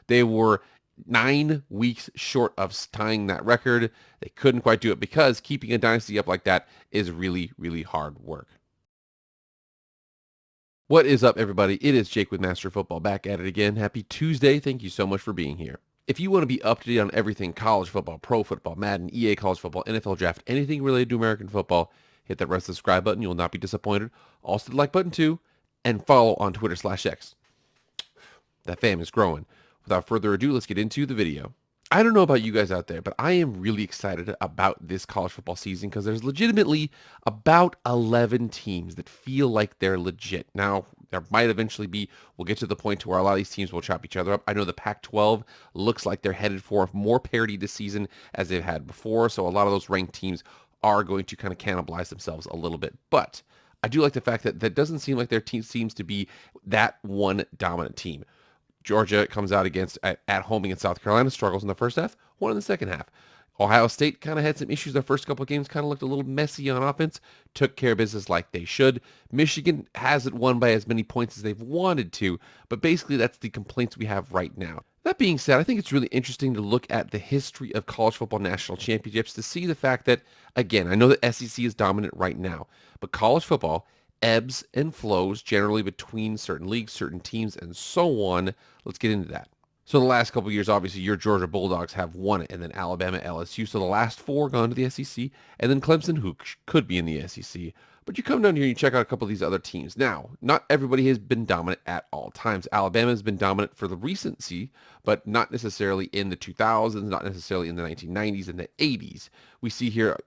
They were 9 weeks short of tying that record. They couldn't quite do it because keeping a dynasty up like that is really, really hard work. What is up, everybody? It is Jake with Master Football back at it again. Happy Tuesday. Thank you so much for being here. If you want to be up to date on everything college football, pro football, Madden, EA college football, NFL draft, anything related to American football, hit that red subscribe button. You will not be disappointed. Also the like button too, and follow on Twitter/X. That fam is growing. Without further ado, let's get into the video. I don't know about you guys out there, but I am really excited about this college football season because there's legitimately about 11 teams that feel like they're legit. Now, there might eventually be, we'll get to the point to where a lot of these teams will chop each other up. I know the Pac-12 looks like they're headed for more parity this season as they've had before, so a lot of those ranked teams are going to kind of cannibalize themselves a little bit. But I do like the fact that that doesn't seem like their team seems to be that one dominant team. Georgia comes out against at home against South Carolina, struggles in the first half, won in the second half. Ohio State kind of had some issues. Their first couple of games kind of looked a little messy on offense, took care of business like they should. Michigan hasn't won by as many points as they've wanted to, but basically that's the complaints we have right now. That being said, I think it's really interesting to look at the history of college football national championships to see the fact that, again, I know that SEC is dominant right now, but college football ebbs and flows generally between certain leagues, certain teams, and so on. Let's get into that. So the last couple of years, obviously, your Georgia Bulldogs have won it, and then Alabama, LSU. So the last four gone to the SEC, and then Clemson, who could be in the SEC. But you come down here and you check out a couple of these other teams. Now, not everybody has been dominant at all times. Alabama has been dominant for the recency, but not necessarily in the 2000s, not necessarily in the 1990s and the 80s. We see here,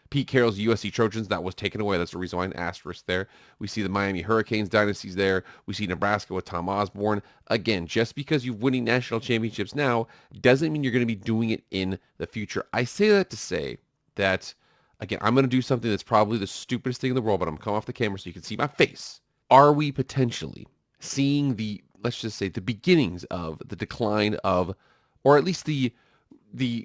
Pete Carroll's USC Trojans, that was taken away. That's the reason why an asterisk there. We see the Miami Hurricanes dynasties there. We see Nebraska with Tom Osborne. Again, just because you're winning national championships now doesn't mean you're going to be doing it in the future. I say that to say that, again, I'm going to do something that's probably the stupidest thing in the world, but I'm going to come off the camera so you can see my face. Are we potentially seeing let's just say, the beginnings of the decline of, or at least the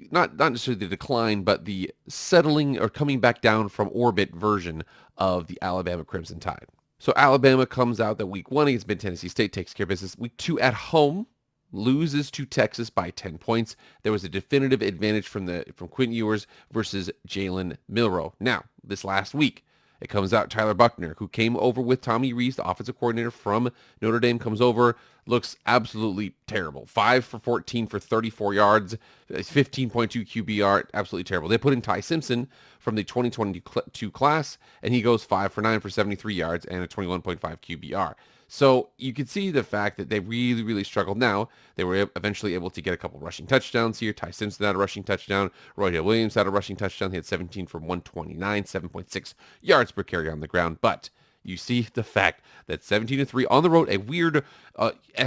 not necessarily the decline, but the settling or coming back down from orbit version of the Alabama Crimson Tide? So Alabama comes out that week 1 against Mid-Tennessee State, takes care of business. Week 2 at home, loses to Texas by 10 points. There was a definitive advantage from Quentin Ewers versus Jalen Milroe. Now, this last week, it comes out Tyler Buchner, who came over with Tommy Rees, the offensive coordinator from Notre Dame, comes over, looks absolutely terrible. 5 for 14 for 34 yards, 15.2 QBR, absolutely terrible. They put in Ty Simpson from the 2022 class, and he goes 5 for 9 for 73 yards and a 21.5 QBR. So you can see the fact that they really, really struggled. Now, they were eventually able to get a couple rushing touchdowns here. Ty Simpson had a rushing touchdown. Roy Hill Williams had a rushing touchdown. He had 17 for 129, 7.6 yards per carry on the ground. But you see the fact that 17-3 on the road, a weird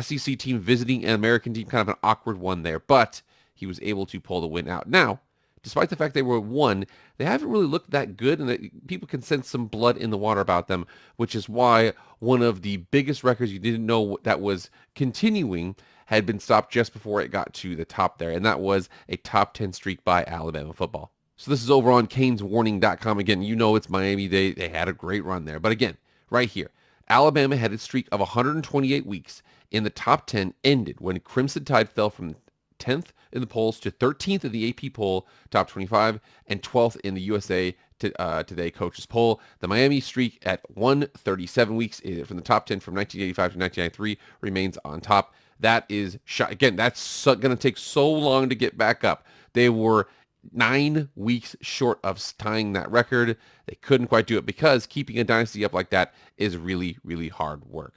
SEC team visiting an American team, kind of an awkward one there. But he was able to pull the win out. Now, despite the fact they were 1, they haven't really looked that good, and people can sense some blood in the water about them, which is why one of the biggest records you didn't know that was continuing had been stopped just before it got to the top there, and that was a top 10 streak by Alabama football. So this is over on CanesWarning.com. Again, you know it's Miami. They had a great run there. But again, right here, Alabama had its streak of 128 weeks in the top 10 ended when Crimson Tide fell from 10th in the polls to 13th in the AP poll, top 25, and 12th in the USA Today coaches poll. The Miami streak at 137 weeks from the top 10 from 1985 to 1993 remains on top. That is, again, that's going to take so long to get back up. They were 9 weeks short of tying that record. They couldn't quite do it because keeping a dynasty up like that is really, really hard work.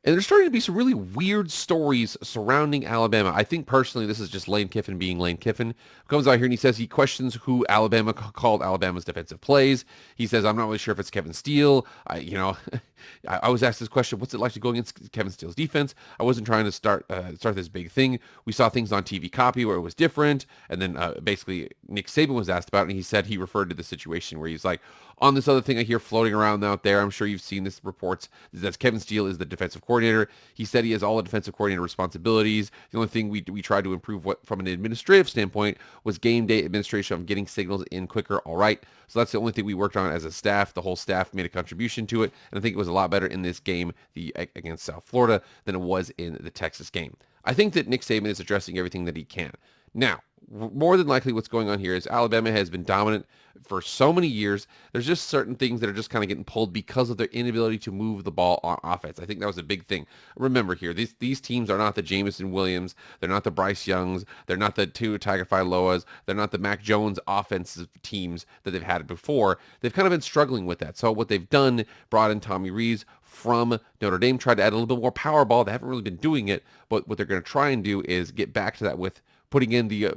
And there's starting to be some really weird stories surrounding Alabama. I think personally this is just Lane Kiffin being Lane Kiffin. Comes out here and he says he questions who Alabama called Alabama's defensive plays. He says, I'm not really sure if it's Kevin Steele. I was asked this question, what's it like to go against Kevin Steele's defense? I wasn't trying to start this big thing. We saw things on TV copy where it was different. And then basically Nick Saban was asked about it, and he said he referred to the situation where he's like, on this other thing I hear floating around out there, I'm sure you've seen this reports, is that Kevin Steele is the defensive coordinator. He said he has all the defensive coordinator responsibilities. The only thing we tried to improve from an administrative standpoint was game day administration of getting signals in quicker. All right. So that's the only thing we worked on as a staff. The whole staff made a contribution to it. And I think it was a lot better in this game against South Florida than it was in the Texas game. I think that Nick Saban is addressing everything that he can. Now, more than likely what's going on here is Alabama has been dominant for so many years. There's just certain things that are just kind of getting pulled because of their inability to move the ball on offense. I think that was a big thing. Remember here, these teams are not the Jameson Williams. They're not the Bryce Youngs. They're not the Tua Tagovailoas. They're not the Mac Jones offensive teams that they've had before. They've kind of been struggling with that. So what they've done, brought in Tommy Rees from Notre Dame, tried to add a little bit more power ball. They haven't really been doing it, but what they're going to try and do is get back to that with putting in the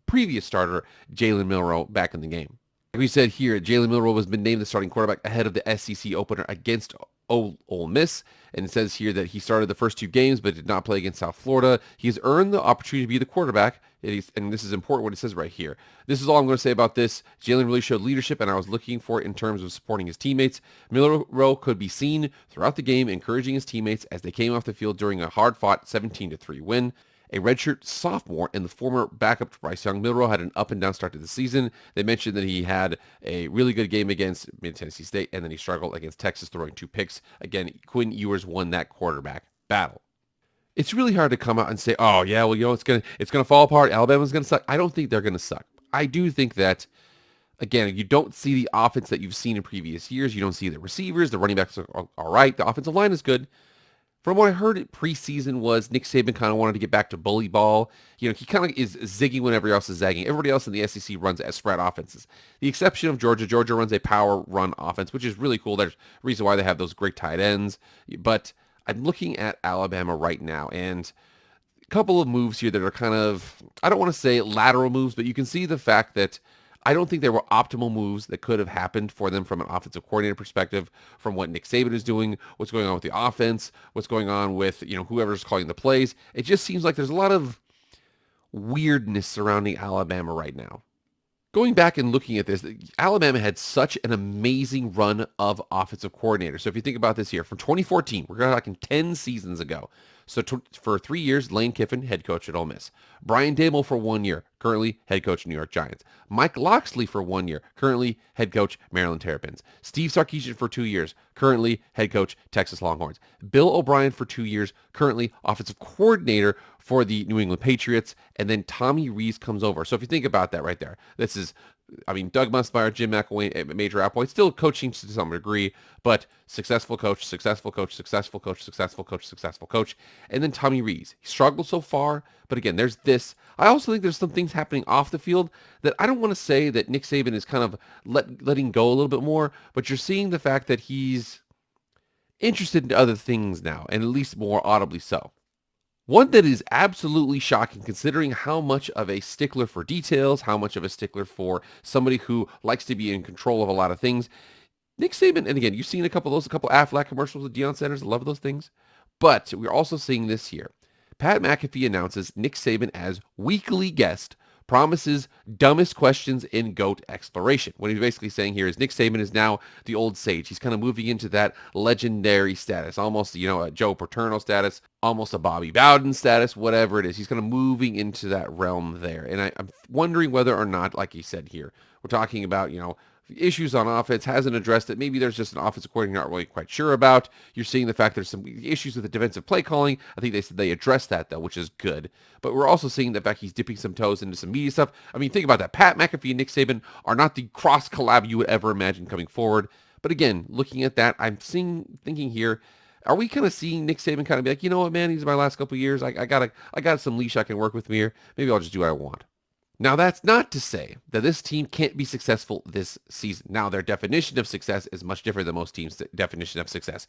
previous starter, Jalen Milroe, back in the game. Like we said here, Jalen Milroe has been named the starting quarterback ahead of the SEC opener against Ole Miss. And it says here that he started the first 2 games but did not play against South Florida. He has earned the opportunity to be the quarterback. And this is important what it says right here. This is all I'm going to say about this. Jalen really showed leadership, and I was looking for it in terms of supporting his teammates. Milroe could be seen throughout the game encouraging his teammates as they came off the field during a hard-fought 17-3 win. A redshirt sophomore and the former backup to Bryce Young, Milroe had an up-and-down start to the season. They mentioned that he had a really good game against Mid-Tennessee State, and then he struggled against Texas, throwing 2 picks. Again, Quinn Ewers won that quarterback battle. It's really hard to come out and say, oh, yeah, well, it's gonna fall apart. Alabama's going to suck. I don't think they're going to suck. I do think that, again, you don't see the offense that you've seen in previous years. You don't see the receivers. The running backs are all right. The offensive line is good. From what I heard preseason was Nick Saban kind of wanted to get back to bully ball. He kind of is zigging when everybody else is zagging. Everybody else in the SEC runs as spread offenses. The exception of Georgia. Georgia runs a power run offense, which is really cool. There's a reason why they have those great tight ends. But I'm looking at Alabama right now, and a couple of moves here that are kind of, I don't want to say lateral moves, but you can see the fact that I don't think there were optimal moves that could have happened for them from an offensive coordinator perspective, from what Nick Saban is doing, what's going on with the offense, what's going on with, whoever's calling the plays. It just seems like there's a lot of weirdness surrounding Alabama right now. Going back and looking at this, Alabama had such an amazing run of offensive coordinators. So if you think about this here, from 2014, we're talking 10 seasons ago. So for 3 years, Lane Kiffin, head coach at Ole Miss. Brian Daboll for 1 year, currently head coach New York Giants. Mike Locksley for 1 year, currently head coach Maryland Terrapins. Steve Sarkisian for 2 years, currently head coach Texas Longhorns. Bill O'Brien for 2 years, currently offensive coordinator for the New England Patriots. And then Tommy Rees comes over. So if you think about that right there, this is, Doug Musmeyer, Jim McElwain, Major Applewhite, still coaching to some degree, but successful coach, successful coach, successful coach, successful coach, successful coach. And then Tommy Rees. He struggled so far, but again, there's this. I also think there's some things happening off the field that I don't want to say that Nick Saban is kind of letting go a little bit more, but you're seeing the fact that he's interested in other things now, and at least more audibly so. One that is absolutely shocking considering how much of a stickler for details, how much of a stickler for somebody who likes to be in control of a lot of things. Nick Saban, and again, you've seen a couple Aflac commercials with Deion Sanders. I love those things. But we're also seeing this here. Pat McAfee announces Nick Saban as weekly guest, promises dumbest questions in GOAT exploration. What he's basically saying here is Nick Saban is now the old sage. He's kind of moving into that legendary status, almost, a Joe Paterno status, almost a Bobby Bowden status, whatever it is. He's kind of moving into that realm there. And I'm wondering whether or not, like he said here, we're talking about, issues on offense, hasn't addressed it. Maybe there's just an offensive coordinator not really quite sure about. You're seeing the fact there's some issues with the defensive play calling. I think they said they addressed that, though, which is good. But we're also seeing the fact he's dipping some toes into some media stuff. Think about that. Pat McAfee and Nick Saban are not the cross collab you would ever imagine coming forward. But again, looking at that, thinking here, are we kind of seeing Nick Saban kind of be like, you know what, man, these are my last couple of years. I got some leash I can work with me here. Maybe I'll just do what I want. Now, that's not to say that this team can't be successful this season. Now, their definition of success is much different than most teams' definition of success.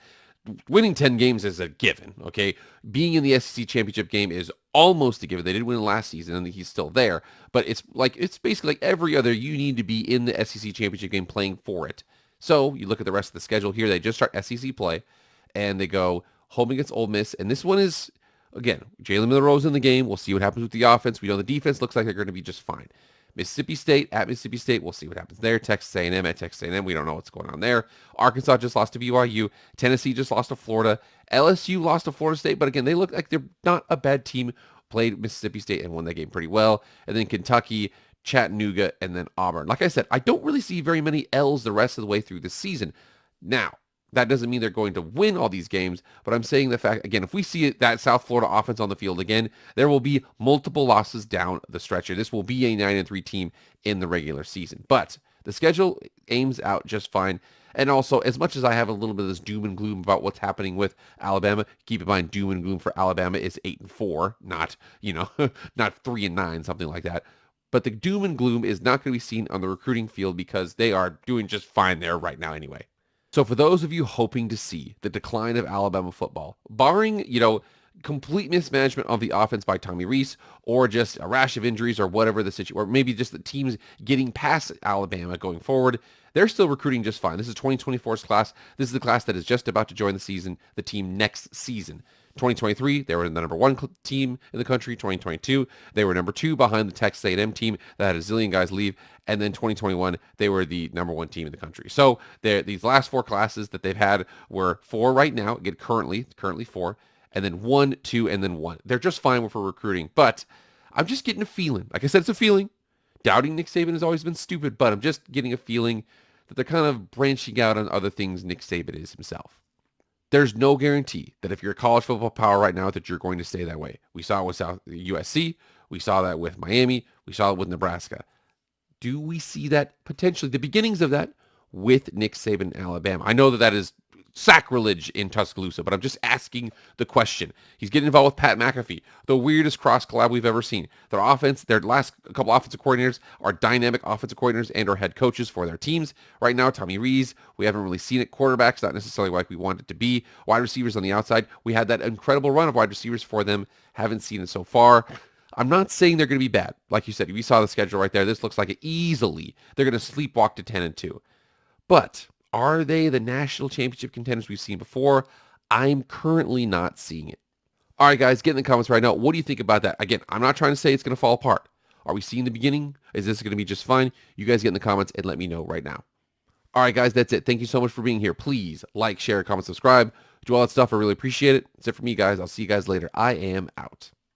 Winning 10 games is a given, okay? Being in the SEC championship game is almost a given. They did win last season, and he's still there. But it's basically like every other, you need to be in the SEC championship game playing for it. So you look at the rest of the schedule here. They just start SEC play, and they go home against Ole Miss. And this one is, again, Jalen Milroe's in the game. We'll see what happens with the offense. We know the defense looks like they're going to be just fine. Mississippi State at Mississippi State. We'll see what happens there. Texas A&M at Texas A&M. We don't know what's going on there. Arkansas just lost to BYU. Tennessee just lost to Florida. LSU lost to Florida State. But again, they look like they're not a bad team. Played Mississippi State and won that game pretty well. And then Kentucky, Chattanooga, and then Auburn. Like I said, I don't really see very many L's the rest of the way through this season. Now, That doesn't mean they're going to win all these games, but I'm saying the fact, again, if we see that South Florida offense on the field again, there will be multiple losses down the stretch. This will be a 9-3 team in the regular season. But the schedule aims out just fine. And also, as much as I have a little bit of this doom and gloom about what's happening with Alabama, keep in mind doom and gloom for Alabama is 8-4, not, not 3-9, something like that. But the doom and gloom is not going to be seen on the recruiting field because they are doing just fine there right now anyway. So for those of you hoping to see the decline of Alabama football, barring, complete mismanagement of the offense by Tommy Rees or just a rash of injuries or whatever the situation, or maybe just the teams getting past Alabama going forward, they're still recruiting just fine. This is 2024's class. This is the class that is just about to join the team next season. 2023, they were the number one team in the country. 2022, they were number 2 behind the Texas A&M team that had a zillion guys leave. And then 2021, they were the number 1 team in the country. So these last 4 classes that they've had were 4 right now, currently 4, and then 1, 2, and then 1. They're just fine for recruiting. But I'm just getting a feeling. Like I said, it's a feeling. Doubting Nick Saban has always been stupid, but I'm just getting a feeling that they're kind of branching out on other things Nick Saban is himself. There's no guarantee that if you're a college football power right now that you're going to stay that way. We saw it with USC. We saw that with Miami. We saw it with Nebraska. Do we see that potentially, the beginnings of that, with Nick Saban in Alabama? I know that is sacrilege in Tuscaloosa, but I'm just asking the question. He's getting involved with Pat McAfee, the weirdest cross collab we've ever seen. Their last couple offensive coordinators are dynamic offensive coordinators and or head coaches for their teams. Right now, Tommy Rees, we haven't really seen it. Quarterbacks, not necessarily like we want it to be. Wide receivers on the outside, we had that incredible run of wide receivers for them. Haven't seen it so far. I'm not saying they're going to be bad. Like you said, if you saw the schedule right there, this looks like easily they're going to sleepwalk to 10-2. But are they the national championship contenders we've seen before? I'm currently not seeing it. All right, guys, get in the comments right now. What do you think about that? Again, I'm not trying to say it's going to fall apart. Are we seeing the beginning? Is this going to be just fine? You guys get in the comments and let me know right now. All right, guys, that's it. Thank you so much for being here. Please like, share, comment, subscribe. Do all that stuff. I really appreciate it. That's it for me, guys. I'll see you guys later. I am out.